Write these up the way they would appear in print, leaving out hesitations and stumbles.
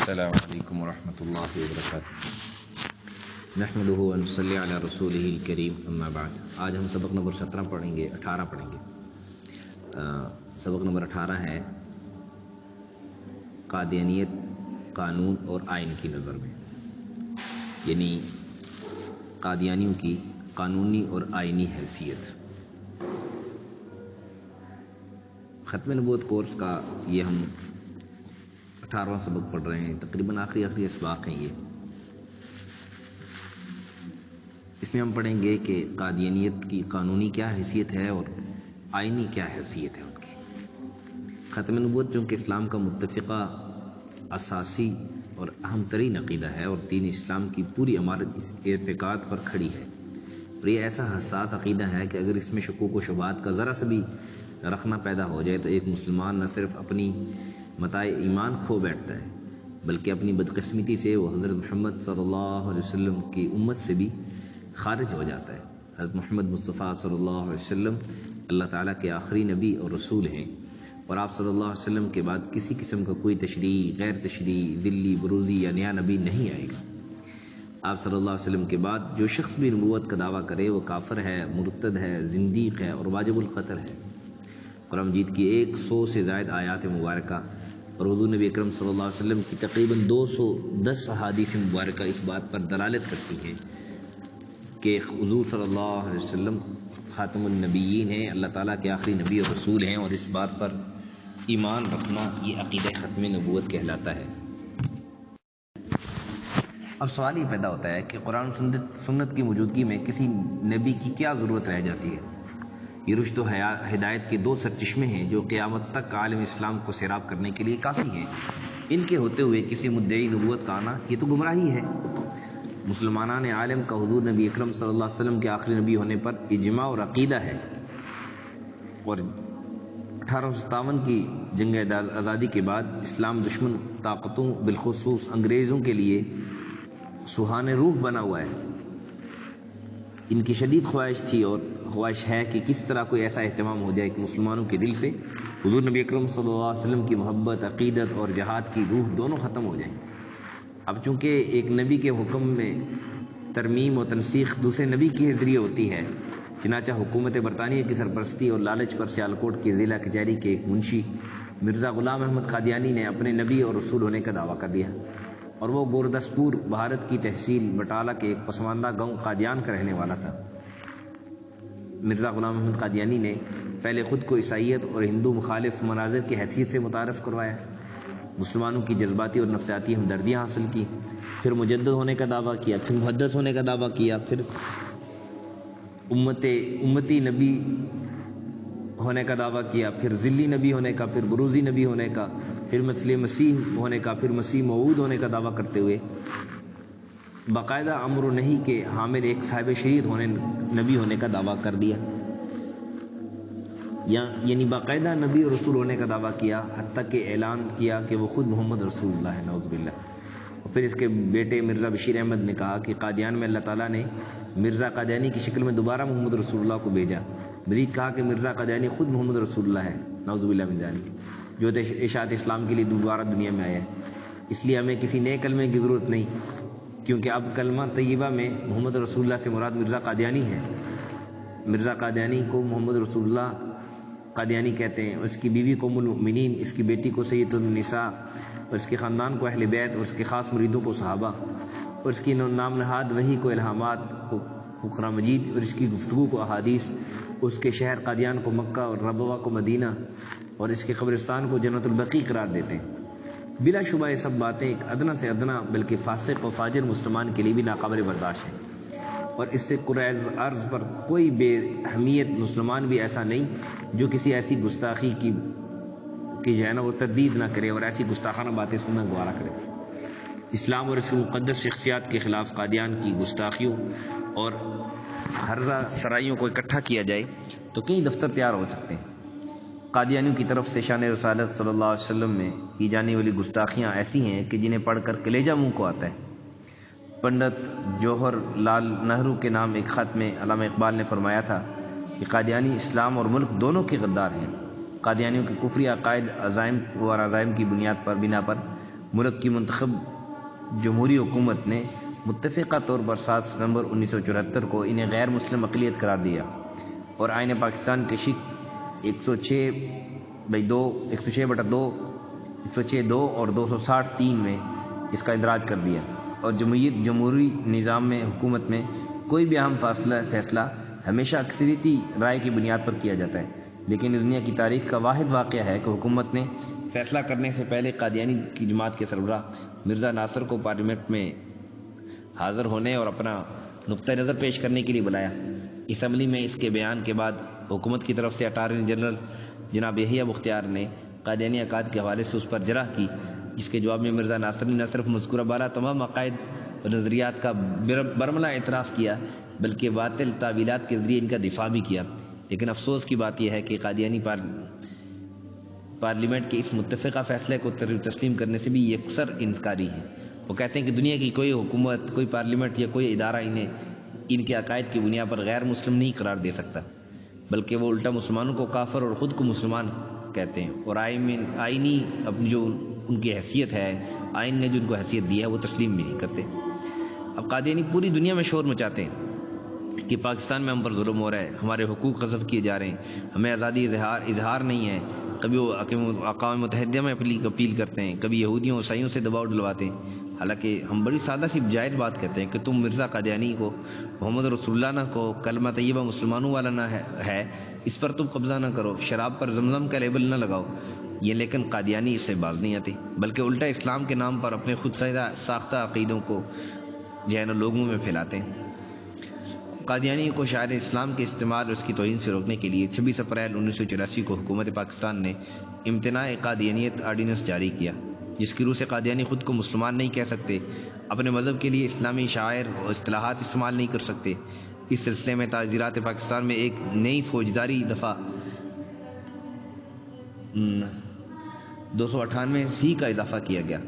السلام علیکم ورحمۃ اللہ وبرکاتہ۔ نحمدہ ونصلی علی رسولہ الکریم، اما بعد۔ آج ہم سبق نمبر 18 پڑھیں گے۔ سبق نمبر 18 ہے قادیانیت قانون اور آئین کی نظر میں، یعنی قادیانیوں کی قانونی اور آئینی حیثیت۔ ختم نبوت کورس کا یہ ہم 18واں سبق پڑھ رہے ہیں، تقریباً آخری اسباق ہیں یہ۔ اس میں ہم پڑھیں گے کہ قادیانیت کی قانونی کیا حیثیت ہے اور آئینی کیا حیثیت ہے ان کی۔ ختم نبوت چونکہ اسلام کا متفقہ اساسی اور اہم ترین عقیدہ ہے اور دین اسلام کی پوری عمارت اس اعتقاد پر کھڑی ہے، اور یہ ایسا حساس عقیدہ ہے کہ اگر اس میں شکوک و شبہات کا ذرا سا بھی رکھنا پیدا ہو جائے تو ایک مسلمان نہ صرف اپنی متاع ایمان کھو بیٹھتا ہے بلکہ اپنی بدقسمتی سے وہ حضرت محمد صلی اللہ علیہ وسلم کی امت سے بھی خارج ہو جاتا ہے۔ حضرت محمد مصطفیٰ صلی اللہ علیہ وسلم اللہ تعالیٰ کے آخری نبی اور رسول ہیں، اور آپ صلی اللہ علیہ وسلم کے بعد کسی قسم کا کوئی تشریع، غیر تشریع، ذلی، بروزی یا نیا نبی نہیں آئے گا۔ آپ صلی اللہ علیہ وسلم کے بعد جو شخص بھی نبوت کا دعویٰ کرے وہ کافر ہے، مرتد ہے، زندیق ہے اور واجب القتل ہے۔ قرآن مجید کی 100 سے زائد آیات مبارکہ اور حضور نبی اکرم صلی اللہ علیہ وسلم کی تقریباً 210 احادیث مبارکہ اس بات پر دلالت کرتی ہیں کہ حضور صلی اللہ علیہ وسلم خاتم النبیین ہیں، اللہ تعالیٰ کے آخری نبی اور رسول ہیں، اور اس بات پر ایمان رکھنا یہ عقیدہ ختم نبوت کہلاتا ہے۔ اب سوال یہ پیدا ہوتا ہے کہ قرآن سنت کی موجودگی میں کسی نبی کی کیا ضرورت رہ جاتی ہے؟ یہ رشد و ہدایت کے 2 سرچشمے ہیں جو قیامت تک عالم اسلام کو سیراب کرنے کے لیے کافی ہیں۔ ان کے ہوتے ہوئے کسی مدعی نبوت کا آنا یہ تو گمراہی ہے۔ مسلمانان عالم کا حضور نبی اکرم صلی اللہ علیہ وسلم کے آخری نبی ہونے پر اجماع اور عقیدہ ہے، اور 1857 کی جنگ آزادی کے بعد اسلام دشمن طاقتوں بالخصوص انگریزوں کے لیے سوہان روح بنا ہوا ہے۔ ان کی شدید خواہش تھی اور خواہش ہے کہ کس طرح کوئی ایسا اہتمام ہو جائے کہ مسلمانوں کے دل سے حضور نبی اکرم صلی اللہ علیہ وسلم کی محبت، عقیدت اور جہاد کی روح دونوں ختم ہو جائیں۔ اب چونکہ ایک نبی کے حکم میں ترمیم و تنسیخ دوسرے نبی کے ذریعے ہوتی ہے، چنانچہ حکومت برطانیہ کی سرپرستی اور لالچ پر سیالکوٹ کی ضلع کچہری کے ایک منشی مرزا غلام احمد قادیانی نے اپنے نبی اور رسول ہونے کا دعویٰ کر دیا، اور وہ گوردسپور بھارت کی تحصیل بٹالہ کے ایک پسماندہ گاؤں قادیان کا رہنے والا تھا۔ مرزا غلام احمد قادیانی نے پہلے خود کو عیسائیت اور ہندو مخالف مناظر کی حیثیت سے متعارف کروایا، مسلمانوں کی جذباتی اور نفسیاتی ہمدردیاں حاصل کی، پھر مجدد ہونے کا دعویٰ کیا، پھر محدث ہونے کا دعویٰ کیا، پھر امتی نبی ہونے کا دعویٰ کیا، پھر ذلی نبی ہونے کا، پھر بروزی نبی ہونے کا، پھر مسیح ہونے کا، پھر مسیح موعود ہونے کا دعویٰ کرتے ہوئے باقاعدہ امر و نہی کے حامل ایک صاحب شریعت نبی ہونے کا دعویٰ کر دیا، یعنی باقاعدہ نبی اور رسول ہونے کا دعویٰ کیا، حتیٰ کہ اعلان کیا کہ وہ خود محمد رسول اللہ ہے، نعوذ باللہ۔ اور پھر اس کے بیٹے مرزا بشیر احمد نے کہا کہ قادیان میں اللہ تعالیٰ نے مرزا قادیانی کی شکل میں دوبارہ محمد رسول اللہ کو بھیجا۔ مزید کہا کہ مرزا قادیانی خود محمد رسول اللہ ہے، نعوذ باللہ من ذالک، جو اشاعت اسلام کے لیے دوبارہ دنیا میں آیا ہے۔ اس لیے ہمیں کسی نئے کلمے کی ضرورت نہیں، کیونکہ اب کلمہ طیبہ میں محمد رسول اللہ سے مراد مرزا قادیانی ہے۔ مرزا قادیانی کو محمد رسول اللہ قادیانی کہتے ہیں، اور اس کی بیوی کو ام المؤمنین، اس کی بیٹی کو سید النساء، اور اس کے خاندان کو اہل بیت، اور اس کے خاص مریدوں کو صحابہ، اور اس کی نام نہاد وحی کو الہامات کو قرآن مجید، اور اس کی گفتگو کو احادیث، اس کے شہر قادیان کو مکہ اور ربوہ کو مدینہ، اور اس کے قبرستان کو جنت البقیع قرار دیتے ہیں۔ بلا شبہ یہ سب باتیں ایک ادنا سے ادنا بلکہ فاسق و فاجر مسلمان کے لیے بھی ناقابل برداشت ہیں، اور اس سے قریض عرض پر کوئی بے اہمیت مسلمان بھی ایسا نہیں جو کسی ایسی گستاخی کی جو ہے نا وہ تردید نہ کرے اور ایسی گستاخانہ باتیں سننا گوارا کرے۔ اسلام اور اس کی مقدس شخصیات کے خلاف قادیان کی گستاخیوں اور ہررہ سرائیوں کو اکٹھا کیا جائے تو کئی دفتر تیار ہو سکتے ہیں۔ قادیانیوں کی طرف سے شان رسالت صلی اللہ علیہ وسلم میں کی جانے والی گستاخیاں ایسی ہیں کہ جنہیں پڑھ کر کلیجہ منہ کو آتا ہے۔ پنڈت جوہر لال نہرو کے نام ایک خط میں علامہ اقبال نے فرمایا تھا کہ قادیانی اسلام اور ملک دونوں کے غدار ہیں۔ قادیانیوں کے کفری عقائد، عزائم کی بنا پر ملک کی منتخب جمہوری حکومت نے متفقہ طور پر 7 ستمبر 1974 کو انہیں غیر مسلم اقلیت قرار دیا اور آئین پاکستان کے شق 106(2), 106(2) اور 260(3) میں اس کا اندراج کر دیا، اور جمہوری نظام میں حکومت میں کوئی بھی اہم فیصلہ ہمیشہ اکثریتی رائے کی بنیاد پر کیا جاتا ہے۔ لیکن دنیا کی تاریخ کا واحد واقعہ ہے کہ حکومت نے فیصلہ کرنے سے پہلے قادیانی کی جماعت کے سربراہ مرزا ناصر کو پارلیمنٹ میں حاضر ہونے اور اپنا نقطہ نظر پیش کرنے کے لیے بلایا۔ اسمبلی میں اس کے بیان کے بعد حکومت کی طرف سے اٹارنی جنرل جناب یحییٰ مختار نے قادیانی عقائد کے حوالے سے اس پر جرح کی، جس کے جواب میں مرزا ناصر نے نہ صرف مذکورہ بالا تمام عقائد اور نظریات کا برملا اعتراف کیا بلکہ باطل تعویلات کے ذریعے ان کا دفاع بھی کیا۔ لیکن افسوس کی بات یہ ہے کہ قادیانی پارلیمنٹ کے اس متفقہ فیصلے کو تسلیم کرنے سے بھی یکسر انکاری ہے۔ وہ کہتے ہیں کہ دنیا کی کوئی حکومت، کوئی پارلیمنٹ یا کوئی ادارہ انہیں ان کے عقائد کی بنیاد پر غیر مسلم نہیں قرار دے سکتا، بلکہ وہ الٹا مسلمانوں کو کافر اور خود کو مسلمان کہتے ہیں، اور آئینی اپنی جو ان کی حیثیت ہے، آئین نے جو ان کو حیثیت دی ہے، وہ تسلیم بھی نہیں کرتے۔ اب قادیانی پوری دنیا میں شور مچاتے ہیں کہ پاکستان میں ہم پر ظلم ہو رہا ہے، ہمارے حقوق غصب کیے جا رہے ہیں، ہمیں آزادی اظہار نہیں ہے۔ کبھی وہ اقوام متحدہ میں اپیل کرتے ہیں، کبھی یہودیوں عیسائیوں سے دباؤ ڈلواتے ہیں، حالانکہ ہم بڑی سادہ سی جائز بات کہتے ہیں کہ تم مرزا قادیانی کو، محمد رسول اللہ نہ کو، کلمہ طیبہ مسلمانوں والا نہ ہے، اس پر تم قبضہ نہ کرو، شراب پر زمزم کا لیبل نہ لگاؤ۔ یہ لیکن قادیانی اس سے باز نہیں آتے، بلکہ الٹا اسلام کے نام پر اپنے خود ساختہ عقیدوں کو جو ہے نا لوگوں میں پھیلاتے ہیں۔ قادیانی کو شاعر اسلام کے استعمال اور اس کی توہین سے روکنے کے لیے 26 اپریل 1984 کو حکومت پاکستان نے امتناع قادیانیت آرڈیننس جاری کیا، جس کی روح سے قادیانی خود کو مسلمان نہیں کہہ سکتے، اپنے مذہب کے لیے اسلامی شعائر اور اصطلاحات استعمال نہیں کر سکتے۔ اس سلسلے میں تعزیرات پاکستان میں ایک نئی فوجداری دفعہ 298(c) کا اضافہ کیا گیا۔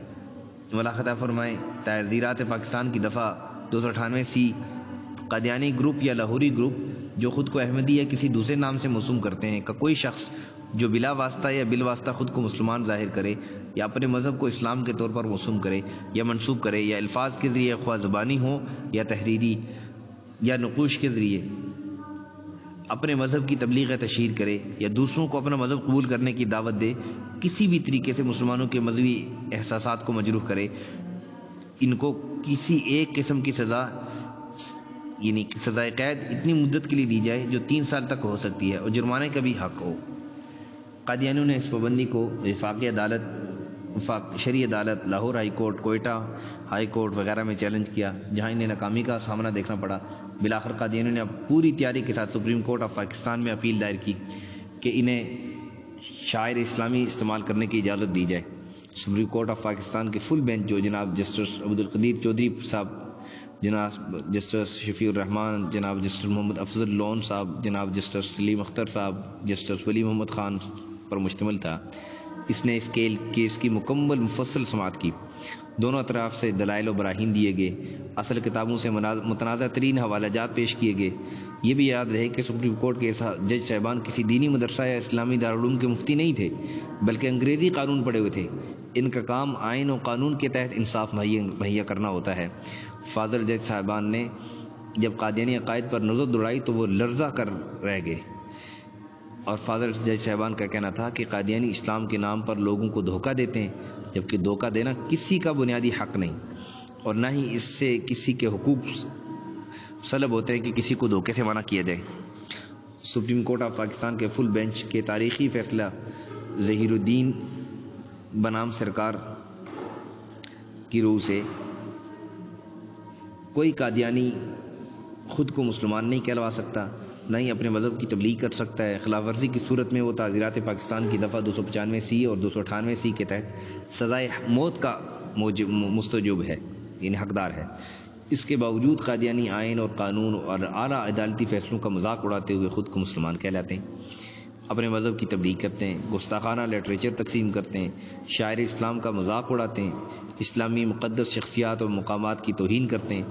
ملاحظہ فرمائیں، تعزیرات پاکستان کی دفعہ 298(c) قادیانی گروپ یا لاہوری گروپ جو خود کو احمدی یا کسی دوسرے نام سے موسوم کرتے ہیں کا کوئی شخص جو بلا واسطہ یا بالواسطہ خود کو مسلمان ظاہر کرے یا اپنے مذہب کو اسلام کے طور پر موسوم کرے یا منسوب کرے، یا الفاظ کے ذریعے خواہ زبانی ہو یا تحریری یا نقوش کے ذریعے اپنے مذہب کی تبلیغ تشہیر کرے یا دوسروں کو اپنا مذہب قبول کرنے کی دعوت دے، کسی بھی طریقے سے مسلمانوں کے مذہبی احساسات کو مجروح کرے، ان کو کسی ایک قسم کی سزا یعنی سزائے قید اتنی مدت کے لیے دی جائے جو 3 سال تک ہو سکتی ہے، اور جرمانے کا بھی حق ہو۔ قادیانیوں نے اس پابندی کو وفاقی عدالت، شرعی عدالت، Lahore high court, Quetta high court وغیرہ میں چیلنج کیا، جہاں انہیں ناکامی کا سامنا دیکھنا پڑا۔ بالآخر قادیانیوں نے اب پوری تیاری کے ساتھ سپریم کورٹ آف پاکستان میں اپیل دائر کی کہ انہیں شاعر اسلامی استعمال کرنے کی اجازت دی جائے۔ سپریم کورٹ آف پاکستان کے فل بینچ جو جناب جسٹس عبدالقدیر چودھری صاحب، جناب جسٹس شفیع الرحمان، جناب جسٹس محمد افضل لون صاحب، جناب جسٹس سلیم اختر صاحب، جسٹس ولی محمد خان پر مشتمل تھا، اس نے اس کیس کی مکمل مفصل سماعت کی۔ دونوں اطراف سے دلائل و براہین دیے گئے، اصل کتابوں سے متنازع ترین حوالہ جات پیش کیے گئے۔ یہ بھی یاد رہے کہ سپریم کورٹ کے جج صاحبان کسی دینی مدرسہ یا اسلامی دارالعلوم کے مفتی نہیں تھے، بلکہ انگریزی قانون پڑھے ہوئے تھے۔ ان کا کام آئین و قانون کے تحت انصاف مہیا کرنا ہوتا ہے۔ فاضل جج صاحبان نے جب قادیانی عقائد پر نظر دوڑائی تو وہ لرزہ کر رہ گئے، اور فاضل جج صاحبان کا کہنا تھا کہ قادیانی اسلام کے نام پر لوگوں کو دھوکہ دیتے ہیں، جبکہ دھوکہ دینا کسی کا بنیادی حق نہیں، اور نہ ہی اس سے کسی کے حقوق سلب ہوتے ہیں کہ کسی کو دھوکے سے منع کیا جائے۔ سپریم کورٹ آف پاکستان کے فل بینچ کے تاریخی فیصلہ ظہیر الدین بنام سرکار کی روح سے کوئی قادیانی خود کو مسلمان نہیں کہلوا سکتا، نہ ہی اپنے مذہب کی تبلیغ کر سکتا ہے۔ خلاف ورزی کی صورت میں وہ تعزیرات پاکستان کی دفعہ 295(c) اور 298(c) کے تحت سزائے موت کا مستوجب ہے، یعنی حقدار ہے۔ اس کے باوجود قادیانی آئین اور قانون اور اعلیٰ عدالتی فیصلوں کا مذاق اڑاتے ہوئے خود کو مسلمان کہلاتے ہیں، اپنے مذہب کی تبلیغ کرتے ہیں، گستاخانہ لٹریچر تقسیم کرتے ہیں، شاعر اسلام کا مذاق اڑاتے ہیں، اسلامی مقدس شخصیات اور مقامات کی توہین کرتے ہیں۔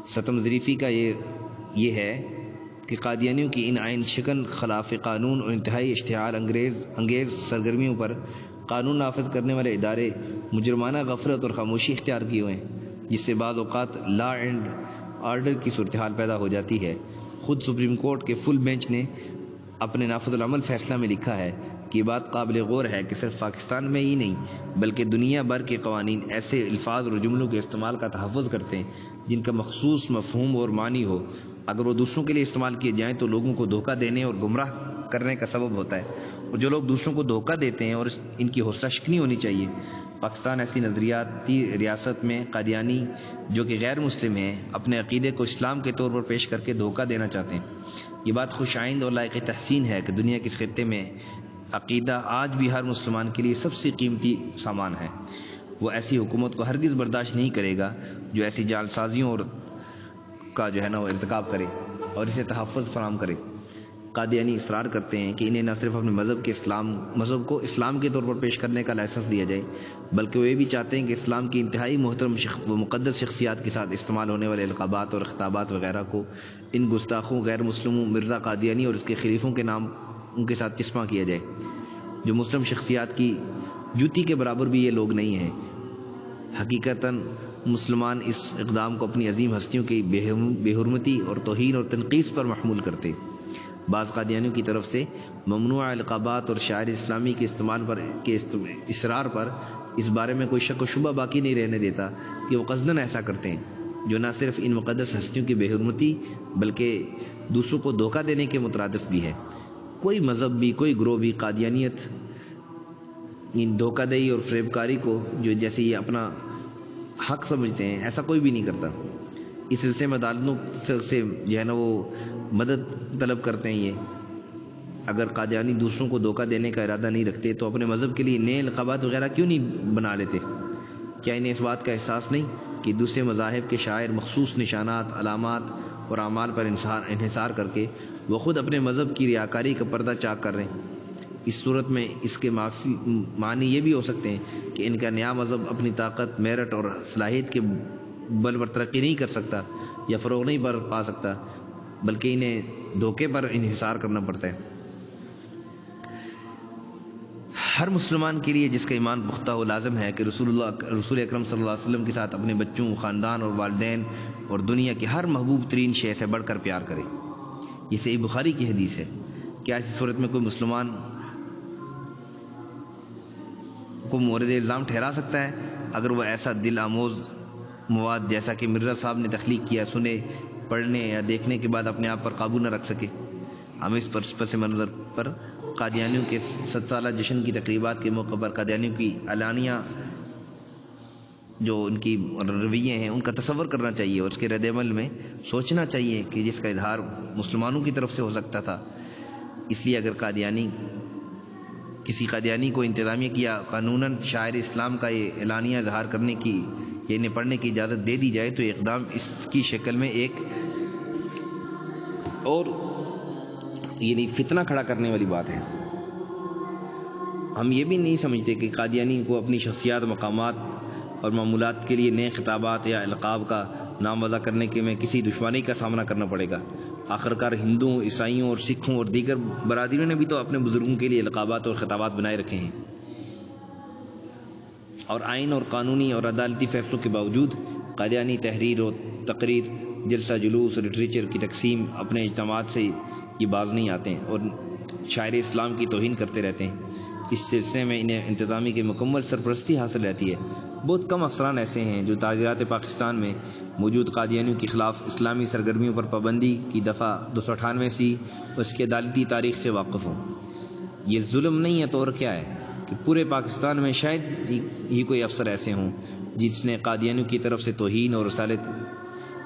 ستم ظریفی کا یہ ہے کہ قادیانیوں کی ان آئین شکن خلاف قانون اور انتہائی اشتعال انگیز سرگرمیوں پر قانون نافذ کرنے والے ادارے مجرمانہ غفلت اور خاموشی اختیار کیے ہوئے ہیں، جس سے بعض اوقات لا اینڈ آرڈر کی صورتحال پیدا ہو جاتی ہے۔ خود سپریم کورٹ کے فل بینچ نے اپنے نافذ العمل فیصلہ میں لکھا ہے کہ یہ بات قابل غور ہے کہ صرف پاکستان میں ہی نہیں بلکہ دنیا بھر کے قوانین ایسے الفاظ اور جملوں کے استعمال کا تحفظ کرتے ہیں جن کا مخصوص مفہوم اور معنی ہو، اگر وہ دوسروں کے لیے استعمال کیے جائیں تو لوگوں کو دھوکہ دینے اور گمراہ کرنے کا سبب ہوتا ہے، اور جو لوگ دوسروں کو دھوکہ دیتے ہیں اور ان کی حوصلہ شکنی ہونی چاہیے۔ پاکستان ایسی نظریاتی ریاست میں قادیانی جو کہ غیر مسلم ہیں اپنے عقیدے کو اسلام کے طور پر پیش کر کے دھوکہ دینا چاہتے ہیں۔ یہ بات خوش آئند اور لائق تحسین ہے کہ دنیا کے اس خطے میں عقیدہ آج بھی ہر مسلمان کے لیے سب سے قیمتی سامان ہے۔ وہ ایسی حکومت کو ہرگز برداشت نہیں کرے گا جو ایسی جعل سازیوں اور کا وہ ارتکاب کرے اور اسے تحفظ فراہم کرے۔ قادیانی اصرار کرتے ہیں کہ انہیں نہ صرف اپنے مذہب کو اسلام کے طور پر پیش کرنے کا لائسنس دیا جائے، بلکہ وہ یہ بھی چاہتے ہیں کہ اسلام کی انتہائی محترم و مقدس شخصیات کے ساتھ استعمال ہونے والے القابات اور خطابات وغیرہ کو ان گستاخوں غیر مسلموں مرزا قادیانی اور اس کے خلیفوں کے نام ان کے ساتھ چسپاں کیا جائے۔ جو مسلم شخصیات کی جوتی کے برابر بھی یہ لوگ نہیں ہیں۔ حقیقتاً مسلمان اس اقدام کو اپنی عظیم ہستیوں کی بے حرمتی اور توہین اور تنقیص پر محمول کرتے۔ بعض قادیانیوں کی طرف سے ممنوع القابات اور شاعر اسلامی کے استعمال کے اصرار پر اس بارے میں کوئی شک و شبہ باقی نہیں رہنے دیتا کہ وہ قصداً ایسا کرتے ہیں، جو نہ صرف ان مقدس ہستیوں کی بے حرمتی بلکہ دوسروں کو دھوکہ دینے کے مترادف بھی ہے۔ کوئی مذہب بھی، کوئی گروہ بھی قادیانیت، ان دھوکہ دہی اور فریب کاری کو جو جیسے یہ اپنا حق سمجھتے ہیں ایسا کوئی بھی نہیں کرتا۔ اس سلسلے میں عدالتوں سے وہ مدد طلب کرتے ہیں۔ یہ اگر قادیانی دوسروں کو دھوکہ دینے کا ارادہ نہیں رکھتے تو اپنے مذہب کے لیے نئے القابات وغیرہ کیوں نہیں بنا لیتے؟ کیا انہیں اس بات کا احساس نہیں کہ دوسرے مذاہب کے شاعر مخصوص نشانات، علامات اور اعمال پر انحصار کر کے وہ خود اپنے مذہب کی ریاکاری کا پردہ چاک کر رہے ہیں؟ اس صورت میں اس کے معنی یہ بھی ہو سکتے ہیں کہ ان کا نیا مذہب اپنی طاقت، میرٹ اور صلاحیت کے بل پر ترقی نہیں کر سکتا یا فروغ نہیں پا سکتا، بلکہ انہیں دھوکے پر انحصار کرنا پڑتا ہے۔ ہر مسلمان کے لیے جس کا ایمان پختہ ہو لازم ہے کہ رسول اکرم صلی اللہ علیہ وسلم کے ساتھ اپنے بچوں، خاندان اور والدین اور دنیا کی ہر محبوب ترین شے سے بڑھ کر پیار کرے۔ یہ صحیح بخاری کی حدیث ہے۔ کیا ایسی صورت میں کوئی مسلمان کو مورد الزام ٹھہرا سکتا ہے اگر وہ ایسا دل آموز مواد جیسا کہ مرزا صاحب نے تخلیق کیا سنے، پڑھنے یا دیکھنے کے بعد اپنے آپ پر قابو نہ رکھ سکے؟ ہم اس پس منظر پر قادیانیوں کے 7 سالہ جشن کی تقریبات کے موقع پر قادیانیوں کی اعلانیہ جو ان کی رویے ہیں ان کا تصور کرنا چاہیے اور اس کے رد عمل میں سوچنا چاہیے کہ جس کا اظہار مسلمانوں کی طرف سے ہو سکتا تھا۔ اس لیے اگر کسی قادیانی کو انتظامیہ کیا قانوناً شاعر اسلام کا یہ اعلانیہ اظہار کرنے کی یا انہیں پڑھنے کی اجازت دے دی جائے تو یہ اقدام اس کی شکل میں ایک اور یعنی فتنہ کھڑا کرنے والی بات ہے۔ ہم یہ بھی نہیں سمجھتے کہ قادیانی کو اپنی شخصیات، مقامات اور معمولات کے لیے نئے خطابات یا القاب کا نام وضع کرنے کے میں کسی دشواری کا سامنا کرنا پڑے گا۔ آخرکار ہندوؤں، عیسائیوں اور سکھوں اور دیگر برادریوں نے بھی تو اپنے بزرگوں کے لیے القابات اور خطابات بنائے رکھے ہیں، اور آئین اور قانونی اور عدالتی فیصلوں کے باوجود قادیانی تحریر و تقریر، جلسہ جلوس اور لٹریچر کی تقسیم اپنے اجتماعات سے یہ باز نہیں آتے ہیں اور شاعر اسلام کی توہین کرتے رہتے ہیں۔ اس سلسلے میں انہیں انتظامی کی مکمل سرپرستی حاصل رہتی ہے۔ بہت کم افسران ایسے ہیں جو تعزیرات پاکستان میں موجود قادیانیوں کے خلاف اسلامی سرگرمیوں پر پابندی کی دفعہ 298 اور اس کی عدالتی تاریخ سے واقف ہوں۔ یہ ظلم نہیں ہے تو اور کیا ہے کہ پورے پاکستان میں شاید ہی کوئی افسر ایسے ہوں جس نے قادیانیوں کی طرف سے توہین اور رسالت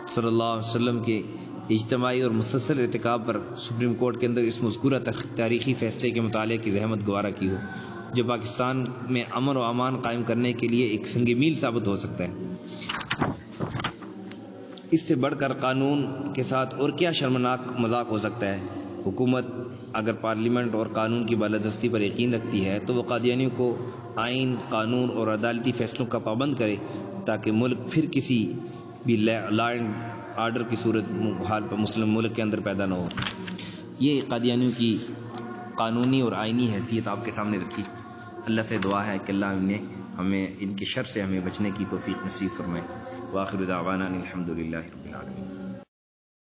صلی اللہ علیہ وسلم کے اجتماعی اور مسلسل ارتکاب پر سپریم کورٹ کے اندر اس مذکورہ تاریخی فیصلے کے مطالعے کی زحمت گوارا کی ہو، جو پاکستان میں امن و امان قائم کرنے کے لیے ایک سنگ میل ثابت ہو سکتا ہے۔ اس سے بڑھ کر قانون کے ساتھ اور کیا شرمناک مذاق ہو سکتا ہے؟ حکومت اگر پارلیمنٹ اور قانون کی بالادستی پر یقین رکھتی ہے تو وہ قادیانیوں کو آئین، قانون اور عدالتی فیصلوں کا پابند کرے تاکہ ملک پھر کسی بھی لا اینڈ آرڈر کی صورت حال پر مسلم ملک کے اندر پیدا نہ ہو۔ یہ قادیانیوں کی قانونی اور آئینی حیثیت آپ کے سامنے رکھی۔ اللہ سے دعا ہے کہ اللہ انہیں ہمیں ان کے شر سے ہمیں بچنے کی توفیق نصیب فرمائے۔ وآخر دعوانا الحمدللہ رب العالمین۔